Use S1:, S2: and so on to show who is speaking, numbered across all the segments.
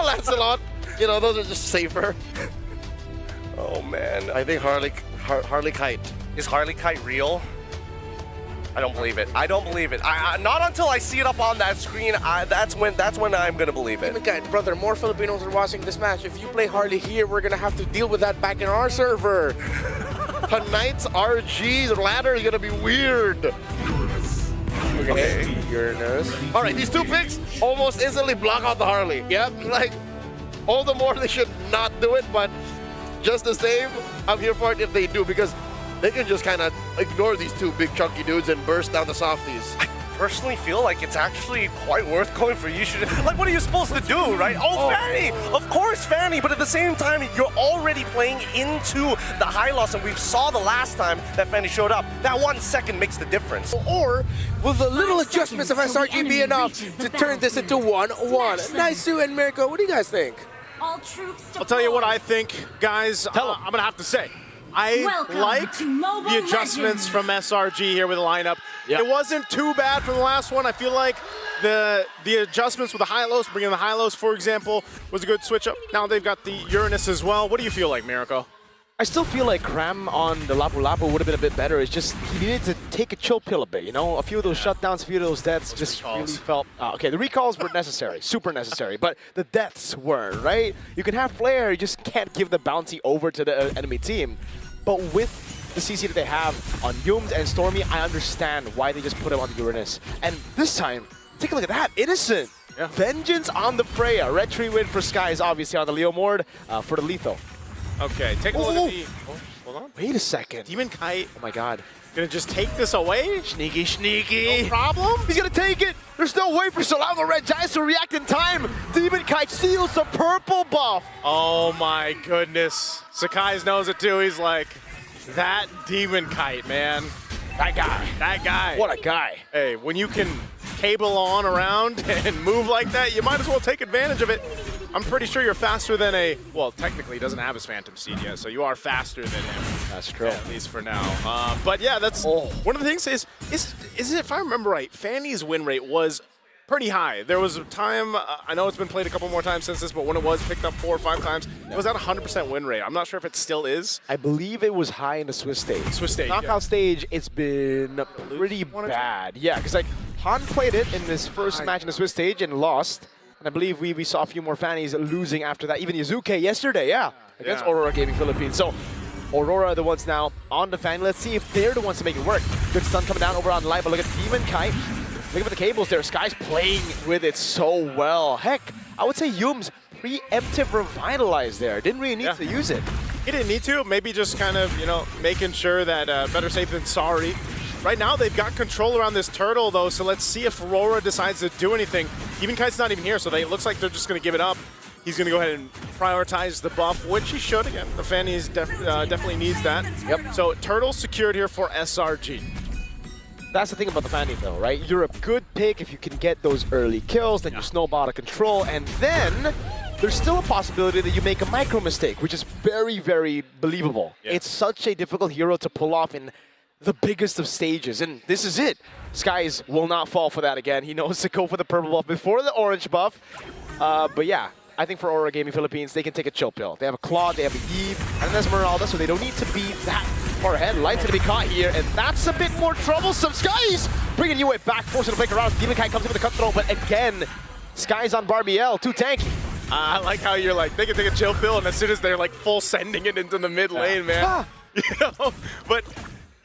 S1: Lancelot. You know, those are just safer.
S2: Oh man.
S1: I think Harley Kite.
S2: Is Harley Kite real? I don't believe it. I don't believe it. Not until I see it up on that screen. That's when I'm gonna believe it.
S3: Guys, brother, more Filipinos are watching this match. If you play Harley here, we're gonna have to deal with that back in our server.
S1: Tonight's RG ladder is gonna be weird.
S3: Okay. Uranus.
S1: All right, these two picks almost instantly block out the Harley. Yep, like all the more they should not do it, but just the same, I'm here for it if they do, because they can just kind of ignore these two big chunky dudes and burst down the softies.
S2: I personally feel like it's actually quite worth going for. You should, like, what are you supposed to do, right? Oh, Fanny! Of course, Fanny, but at the same time, you're already playing into the high loss, and we saw the last time that Fanny showed up. That 1 second makes the difference.
S3: Or will the little adjustments of SRG be enough to turn this into 1-1? Naisu and Mirko, what do you guys think?
S4: I'll tell you what I think, guys. I'm going to have to say. I like the adjustments from SRG here with the lineup. Yep. It wasn't too bad from the last one. I feel like the adjustments with the high-lows, bringing the high-lows, for example, was a good switch-up. Now they've got the Uranus as well. What do you feel like, Mirko?
S5: I still feel like Cram on the Lapu Lapu would have been a bit better. It's just he needed to take a chill pill a bit, you know? A few of those shutdowns, a few of those deaths just really felt... okay, the recalls were necessary, super necessary, but the deaths weren't, right? You can have Flare, you just can't give the bounty over to the enemy team. But with the CC that they have on Yums and Stormy, I understand why they just put him on the Uranus. And this time, take a look at that, Innocent! Yeah. Vengeance on the Freya. Red Tree win for Skies, obviously, on the Leo Mord for the lethal.
S4: Okay, take a look at the... Oh, hold on.
S5: Wait a second.
S4: Demon Kite.
S5: Oh my god.
S4: Gonna just take this away?
S5: Sneaky, sneaky.
S4: No problem.
S5: He's gonna take it. There's no way for Selangor Red Giants to react in time. Demon Kite steals the purple buff.
S4: Oh my goodness. Sakai's knows it too. He's like, that Demon Kite, man.
S5: That guy.
S4: That guy.
S5: What a guy.
S4: Hey, when you can cable on around and move like that, you might as well take advantage of it. I'm pretty sure you're faster than a, well, technically he doesn't have his Phantom Seed yet, so you are faster than him.
S5: That's true.
S4: At least for now. But yeah, that's one of the things is if I remember right, Fanny's win rate was pretty high. There was a time, I know it's been played a couple more times since this, but when it was picked up 4 or 5 times, it was at 100% win rate. I'm not sure if it still is.
S5: I believe it was high in the Swiss stage.
S4: Swiss stage,
S5: Knockout stage, it's been pretty bad. Yeah, because like Han played it in this first match in the Swiss stage and lost. And I believe we saw a few more Fannies losing after that. Even Yuzuke yesterday, against AURORA Gaming Philippines. So AURORA are the ones now on the Fanny. Let's see if they're the ones to make it work. Good stun coming down over on the line, but look at Demon Kite. Look at the cables there. Sky's playing with it so well. Heck, I would say Yums preemptive revitalize there. Didn't really need to use it.
S4: He didn't need to. Maybe just kind of, you know, making sure that better safe than sorry. Right now, they've got control around this turtle, though, so let's see if RORA decides to do anything. Demon Kite's not even here, so it looks like they're just going to give it up. He's going to go ahead and prioritize the buff, which he should. Again, the Fanny definitely needs that. Yep. So Turtle secured here for SRG.
S5: That's the thing about the Fanny, though, right? You're a good pick if you can get those early kills, then you snowball out of control, and then there's still a possibility that you make a micro mistake, which is very, very believable. Yeah. It's such a difficult hero to pull off in the biggest of stages, and this is it. Skies will not fall for that again. He knows to go for the purple buff before the orange buff. But yeah, I think for AURORA Gaming Philippines, they can take a chill pill. They have a Claude, they have a Eve, and an Esmeralda, so they don't need to be that far ahead. Light's gonna be caught here, and that's a bit more troublesome. Skies bringing you back, forcing to break around. Demon Kite comes in with a cutthroat, but again, Skies on Barbiel, too tanky.
S4: I like how you're like, they can take a chill pill, and as soon as they're like full sending it into the mid lane, man. You know? But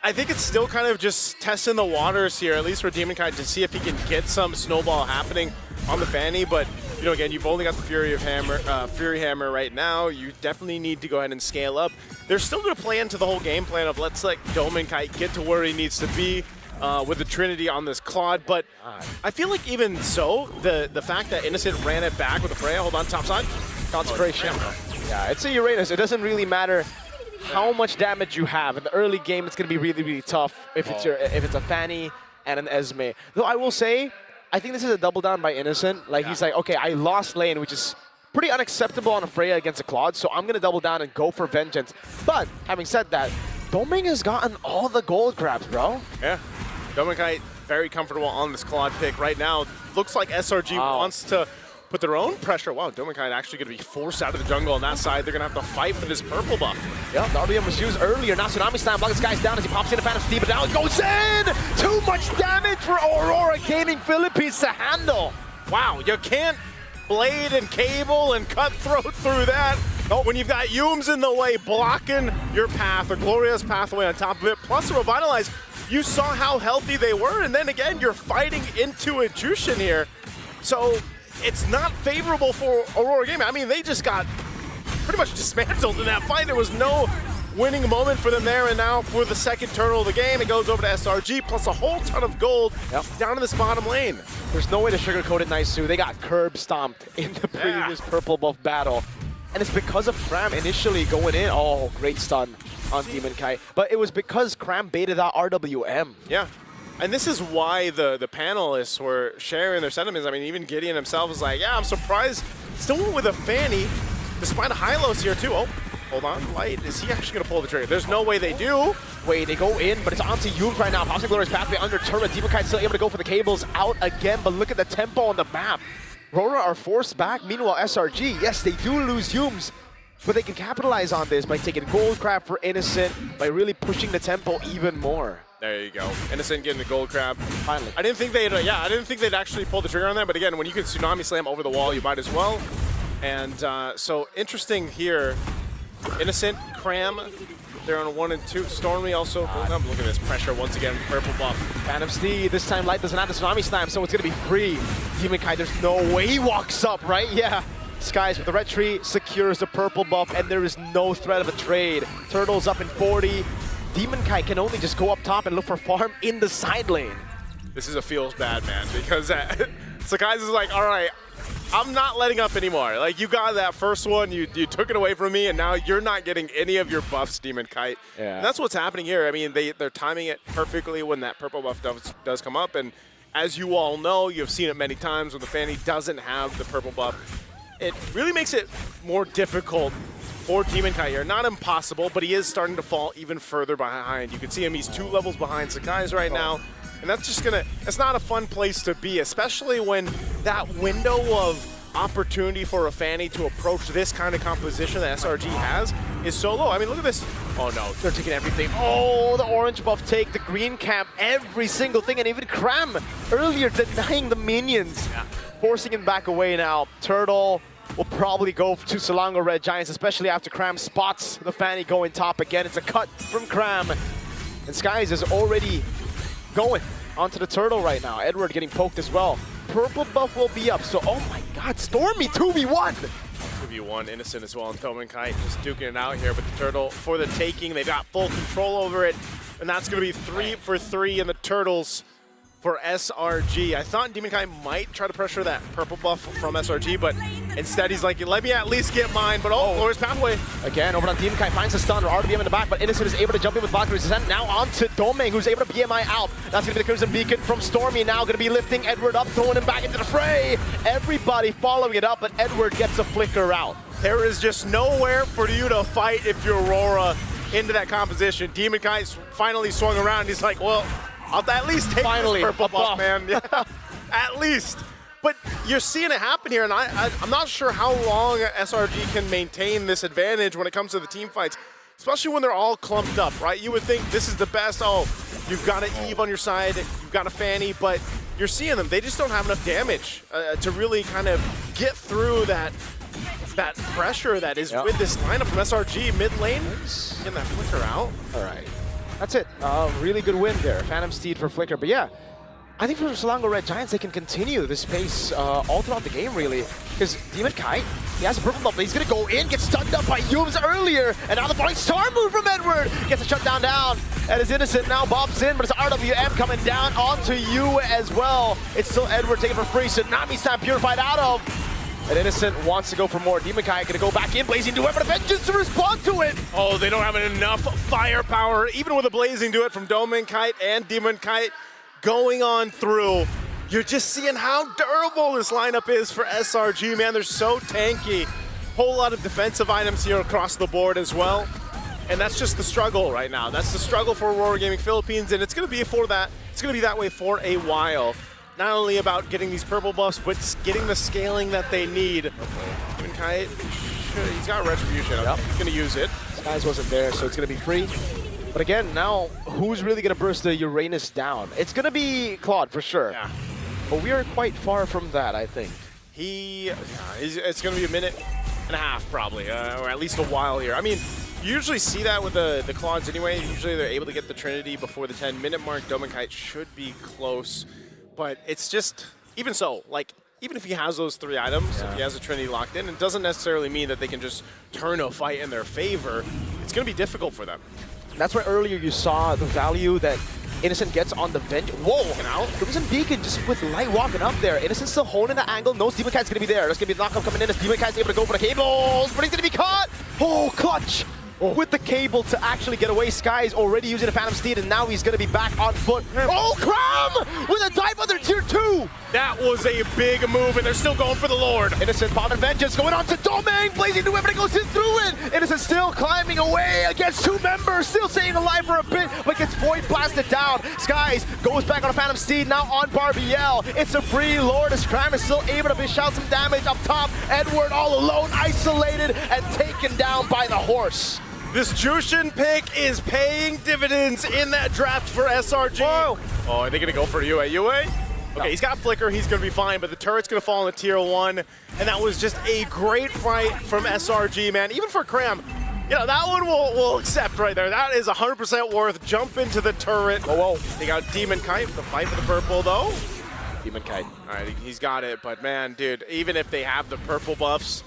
S4: I think it's still kind of just testing the waters here, at least for Demon Kite, to see if he can get some snowball happening on the Fanny. But you know, again, you've only got the Fury Hammer right now. You definitely need to go ahead and scale up. They're still going to play into the whole game plan of let's let Demon Kite get to where he needs to be with the Trinity on this Claude. But I feel like even so, the fact that Innocent ran it back with the Freya, hold on, top side.
S5: Consecration. Yeah, it's a Uranus. It doesn't really matter how much damage you have. In the early game, it's going to be really, really tough if it's a Fanny and an Esme. Though I will say, I think this is a double down by Innocent. Like, he's like, okay, I lost lane, which is pretty unacceptable on a Freya against a Claude, so I'm going to double down and go for vengeance. But, having said that, Doming has gotten all the gold grabs, bro.
S4: Yeah. Doming Kite very comfortable on this Claude pick right now. Looks like SRG wants to put their own pressure. Wow, Dominkai actually going to be forced out of the jungle on that side. They're going to have to fight for this purple buff.
S5: Yep, the RBM was used earlier. Now Tsunami Slam blocking Skies down as he pops in the Phantom Steam, but now it goes in! Too much damage for AURORA Gaming Philippines to handle.
S4: Wow, you can't blade and cable and cutthroat through that. Oh, when you've got Yums in the way blocking your path, a glorious pathway on top of it, plus a Revitalize. You saw how healthy they were, and then again, you're fighting into a Jushin here. So it's not favorable for AURORA Gaming. I mean, they just got pretty much dismantled in that fight. There was no winning moment for them there, and now for the second turtle of the game, it goes over to SRG, plus a whole ton of gold down in this bottom lane.
S5: There's no way to sugarcoat it, Naisu. They got curb stomped in the previous purple buff battle. And it's because of Cram initially going in. Oh, great stun on Demon Kai. But it was because Cram baited out RWM.
S4: Yeah. And this is why the panelists were sharing their sentiments. I mean, even Gideon himself was like, yeah, I'm surprised. Still went with a Fanny, despite a Hylos here too. Oh, hold on, Light. Is he actually going to pull the trigger? There's no way they do.
S5: Wait, they go in, but it's onto Yums right now. Possibly Glorious Pathway under turret. Demon Kai still able to go for the cables out again, but look at the tempo on the map. RORA are forced back. Meanwhile, SRG, yes, they do lose Yums, but they can capitalize on this by taking gold crab for Innocent, by really pushing the tempo even more.
S4: There you go. Innocent getting the gold crab.
S5: Finally.
S4: I didn't think they'd actually pull the trigger on that, but again, when you can Tsunami Slam over the wall, you might as well. And so interesting here. Innocent, Cram, they're on 1 and 2. Stormy also. Look at this pressure once again. Purple buff.
S5: Phantom Steed. This time Light doesn't have the Tsunami Slam, so it's going to be free. Demon Kai, there's no way he walks up, right? Yeah. Skies with the red tree secures the purple buff, and there is no threat of a trade. Turtle's up in 40. Demon Kai can only just go up top and look for farm in the side lane.
S4: This is a feels bad, man, because Sakai's is like, all right, I'm not letting up anymore. Like, you got that first one, you took it away from me, and now you're not getting any of your buffs, Demon Kite.
S5: Yeah.
S4: And that's what's happening here. I mean, they're timing it perfectly when that purple buff does come up, and as you all know, you've seen it many times when the Fanny doesn't have the purple buff. It really makes it more difficult for Demon Kai here. Not impossible, but he is starting to fall even further behind. You can see him, he's 2 levels behind Sakai's right now. And that's just it's not a fun place to be, especially when that window of opportunity for a Fanny to approach this kind of composition that SRG has is so low. I mean, look at this. Oh no, they're taking everything.
S5: Oh, the orange buff take, the green camp, every single thing, and even Cram earlier denying the minions.
S4: Yeah.
S5: Forcing him back away now. Turtle will probably go to Selangor Red Giants, especially after Cram spots the Fanny going top again. It's a cut from Cram. And Skies is already going onto the Turtle right now. Edward getting poked as well. Purple buff will be up, so oh my god, Stormy 2v1!
S4: 2v1, Innocent as well, and Toman Kite just duking it out here, but the Turtle for the taking, they got full control over it, and that's going to be 3 for 3 in the Turtles for SRG. I thought Demon Kai might try to pressure that purple buff from SRG, but instead he's like, let me at least get mine, but Glorious Pathway.
S5: Again, over on Demon Kai, finds a stun, RDM in the back, but Innocent is able to jump in with Valkyrie Descent. Now on to Domeng, who's able to BMI out. That's going to be the Crimson Beacon from Stormy, now going to be lifting Edward up, throwing him back into the fray. Everybody following it up, but Edward gets a flicker out.
S4: There is just nowhere for you to fight if you're Aurora into that composition. Demon Kai finally swung around, he's like, well, I'll at least take this purple buff, man. Yeah, at least. But you're seeing it happen here, and I'm not sure how long SRG can maintain this advantage when it comes to the team fights, especially when they're all clumped up, right? You would think this is the best. Oh, you've got an Eve on your side, you've got a Fanny, but you're seeing them. They just don't have enough damage to really kind of get through that pressure that is with this lineup from SRG mid lane. Getting that flicker out.
S5: All right. That's it. Really good win there. Phantom Steed for Flicker. But yeah, I think for Selangor Red Giants, they can continue this pace all throughout the game, really. Because Demon Kai, he has a purple buff, but he's going to go in, get stunned up by Yums earlier. And now the Falling Star move from Edward. Gets a shutdown down. And is Innocent now bobs in, but it's RWM coming down onto you as well. It's still Edward taking for free. Tsunami Slam purified out of. And Innocent wants to go for more. Demon Kai gonna go back in, Blazing Duet, but Vengeance to respond to it.
S4: Oh, they don't have enough firepower, even with a Blazing Duet from Domin Kite and Demon Kite going on through. You're just seeing how durable this lineup is for SRG, man. They're so tanky. Whole lot of defensive items here across the board as well. And that's just the struggle right now. That's the struggle for Aurora Gaming Philippines, and it's gonna be that way for a while. not only about getting these purple buffs, but getting the scaling that they need. Demon Kite, he's got Retribution.
S5: Yep.
S4: He's going to use it.
S5: Skies wasn't there, so it's going to be free. But again, now, who's really going to burst the Uranus down? It's going to be Claude, for sure.
S4: Yeah.
S5: But we are quite far from that, I think.
S4: It's going to be a minute and a half, probably, or at least a while here. I mean, you usually see that with the Claudes anyway. Usually they're able to get the Trinity before the 10-minute mark. Dominkite should be close, but it's just, even so, like, even if he has those 3 items, if he has a Trinity locked in, it doesn't necessarily mean that they can just turn a fight in their favor. It's going to be difficult for them.
S5: That's why earlier you saw the value that Innocent gets on the venge. Whoa!
S4: Out.
S5: Crimson Beacon just with Light walking up there. Innocent still holding the angle. No, Demon Kite's going to be there. There's going to be the knockup coming in as Demon Kite's able to go for the cables, but he's going to be caught! Oh, clutch! With the cable to actually get away. Sky is already using the Phantom Steed, and now he's going to be back on foot. Oh, Cram! With a dive under tier 2!
S4: That was a big move, and they're still going for the Lord.
S5: Innocent, Bond and Vengeance going on to Domain, blazing the weapon, goes in through it. Innocent still climbing away against 2 members, still staying alive for a bit, but gets void blasted down. Skies goes back on a Phantom Steed, now on Barbiel. It's a free Lord as Cram is still able to dish out some damage up top. Edward all alone, isolated, and taken down by the horse.
S4: This Jushin pick is paying dividends in that draft for SRG.
S5: Whoa.
S4: Oh, are they going to go for UA? UA? Okay, he's got Flicker, he's going to be fine, but the turret's going to fall in the tier 1, and that was just a great fight from SRG, man. Even for Cram, you know, that one we'll accept right there. That is 100% worth. Jump into the turret.
S5: Whoa.
S4: They got Demon Kite, the fight for the purple, though.
S5: Demon Kite.
S4: All right, he's got it, but man, dude, even if they have the purple buffs,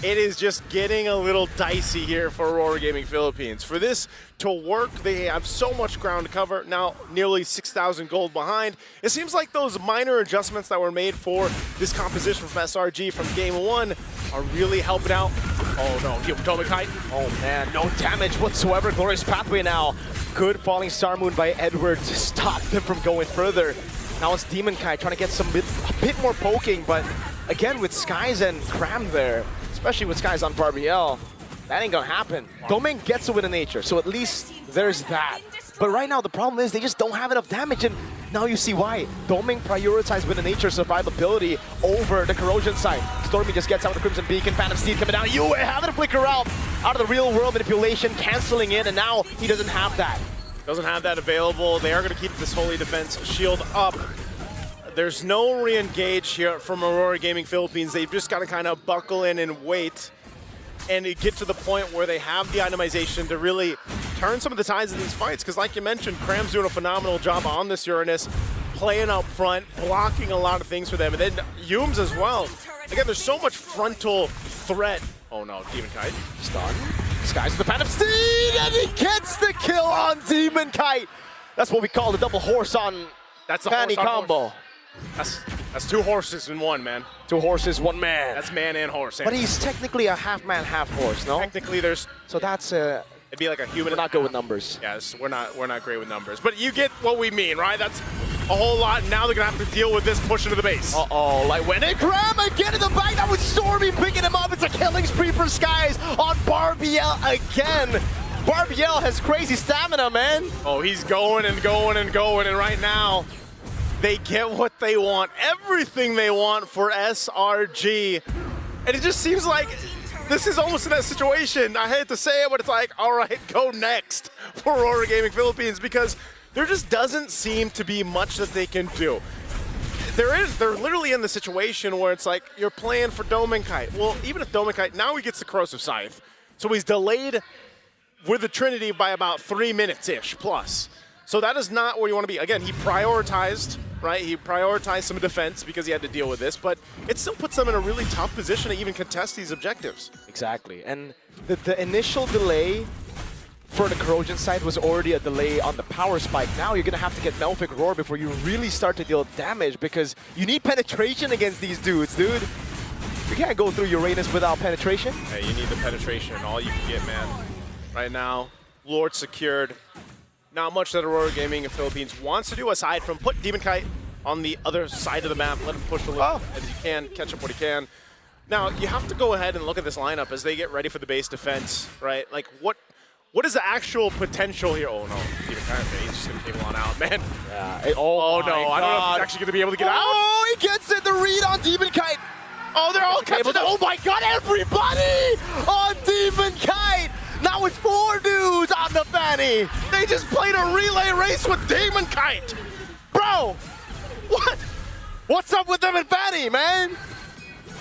S4: it is just getting a little dicey here for Aurora Gaming Philippines. For this to work, they have so much ground to cover. Now, nearly 6,000 gold behind. It seems like those minor adjustments that were made for this composition from SRG from Game 1 are really helping out. Oh no, Dominkite.
S5: Oh man, no damage whatsoever. Glorious Pathway now. Good Falling Star Moon by Edward to stop them from going further. Now it's Demon Kite trying to get a bit more poking, but again with Skies and Cram there, especially with Skies on Barbiel, that ain't gonna happen. Domain gets a win in nature, so at least there's that. But right now the problem is they just don't have enough damage, and now you see why. Domain prioritized win in nature survivability over the corrosion side. Stormy just gets out with the Crimson Beacon, Phantom Steed coming down. UA having to flicker out of the real world manipulation, canceling in, and now he doesn't have that.
S4: Doesn't have that available. They are going to keep this Holy Defense shield up. There's no re-engage here from Aurora Gaming Philippines. They've just got to kind of buckle in and wait and get to the point where they have the itemization to really turn some of the tides in these fights. Because like you mentioned, Cram's doing a phenomenal job on this Uranus, playing up front, blocking a lot of things for them. And then Yums as well. Again, there's so much frontal threat. Oh no, Demon Kite.
S5: Stun. Skies with the Phantom Steed, and he gets the kill on Demon Kite. That's what we call the double horse on
S4: That's the
S5: Fanny
S4: horse on
S5: combo.
S4: horse. That's 2 horses in 1, man.
S5: 2 horses, 1 man.
S4: That's man and horse.
S5: But he's technically a half man, half horse, no?
S4: Technically, there's.
S5: So that's
S4: It'd be like a human.
S5: we're not good with numbers.
S4: Yes, we're not great with numbers. But you get what we mean, right? That's a whole lot. Now they're gonna have to deal with this push into the base.
S5: Uh-oh, like when it Cram again in the back, that was Stormy picking him up. It's a killing spree for Skies on Barbiel again. Barbiel has crazy stamina, man.
S4: Oh, he's going and going and going, and right now, they get what they want, everything they want for SRG. And it just seems like this is almost in that situation. I hate to say it, but it's like, all right, go next for Aurora Gaming Philippines, because there just doesn't seem to be much that they can do. They're literally in the situation where it's like, you're playing for Dominkite. Well, even if Dominkite, now he gets the Corrosive Scythe. So he's delayed with the Trinity by about 3 minutes-ish plus. So that is not where you want to be. Again, he prioritized, right? He prioritized some defense because he had to deal with this, but it still puts them in a really tough position to even contest these objectives.
S5: Exactly, and the initial delay for the corrosion side was already a delay on the power spike. Now you're gonna have to get Melfic Roar before you really start to deal damage, because you need penetration against these dudes, dude. You can't go through Uranus without penetration.
S4: Hey, you need the penetration, all you can get, man. Right now, Lord secured. Not much that Aurora Gaming in Philippines wants to do aside from put Demon Kite on the other side of the map, let him push a little as he can, catch up what he can. Now, you have to go ahead and look at this lineup as they get ready for the base defense, right? Like, what what is the actual potential here? Oh no, he's just gonna cable on out, man.
S5: Yeah.
S4: Oh no,
S5: my
S4: I don't know if
S5: God.
S4: he's actually gonna be able to get out.
S5: Oh, he gets it. The read on Demon Kite.
S4: Oh, they're all catching up.
S5: Oh my God, everybody on Demon Kite. Now it's 4 dudes on the Fanny.
S4: They just played a relay race with Demon Kite.
S5: Bro, what? What's up with them and Fanny, man?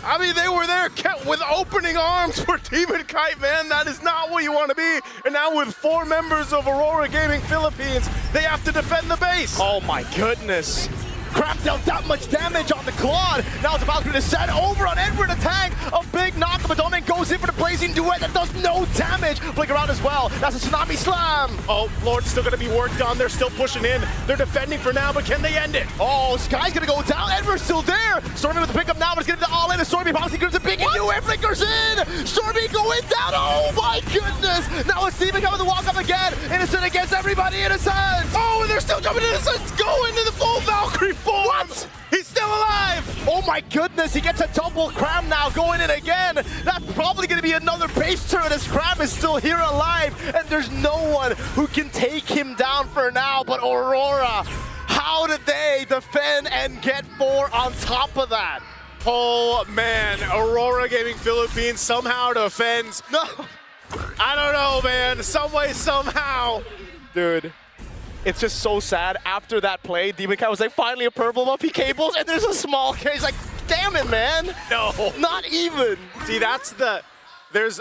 S4: I mean, they were there kept with opening arms for Demon Kite, man. That is not what you want to be. And now with 4 members of Aurora Gaming Philippines, they have to defend the base.
S5: Oh my goodness. Crap dealt that much damage on the Claude. Now it's about to set over on Edward. A tank. A big knock. But Domain goes in for the blazing duet that does no damage. Flicker around as well. That's a tsunami slam.
S4: Oh, Lord's still going to be worked on. They're still pushing in. They're defending for now, but can they end it?
S5: Oh, Sky's going to go down. Edward's still there. Stormy with the pickup now, but it's getting the all in. And Stormy bouncing gives a big into it. Flickers in. Stormy going down. Oh my goodness. Now it's Steven coming to walk up again. Innocent against everybody. Innocent.
S4: Oh, and they're still jumping Innocent's going to the full Valkyrie form.
S5: What?
S4: He's still alive.
S5: Oh my goodness, he gets a double Cram now going in again. That's probably going to be another base turn as Cram is still here alive. And there's no one who can take him down for now but Aurora. How did they defend and get 4 on top of that?
S4: Oh man, Aurora Gaming Philippines somehow defends.
S5: No.
S4: I don't know, man. Some way, somehow.
S5: Dude. It's just so sad. After that play, Demon Kite was like, finally a purple buff, he cables, and there's a small case. Like, damn it, man.
S4: No.
S5: Not even.
S4: See, that's the... There's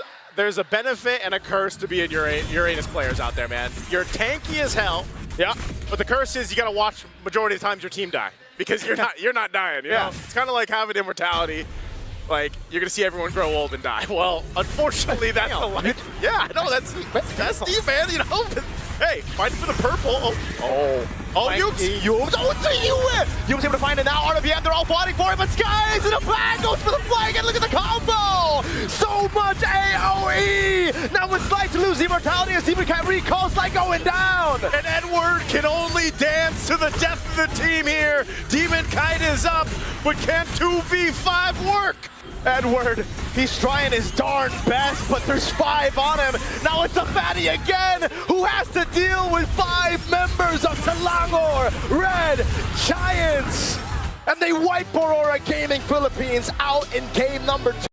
S4: a benefit and a curse to being Uranus players out there, man. You're tanky as hell. Yeah. But the curse is you gotta watch majority of the times your team die. Because you're not dying, you know? It's kind of like having immortality. Like, you're gonna see everyone grow old and die. Well, unfortunately, that's the life. Yeah, no, that's Steve, man, you know? Hey, fight for the purple.
S5: You was able to find it now. RWM, they're all fighting for it, but Sky is in the bag, goes for the flag, and look at the combo! So much AOE! Now it's like to lose immortality as Demon Kite recalls like going down!
S4: And Edward can only dance to the death of the team here. Demon Kite is up, but can 2v5 work?
S5: Edward, he's trying his darn best, but there's 5 on him. Now it's a fatty again, who has to deal with 5 members of Selangor Red Giants. And they wipe Aurora Gaming Philippines out in game number 2.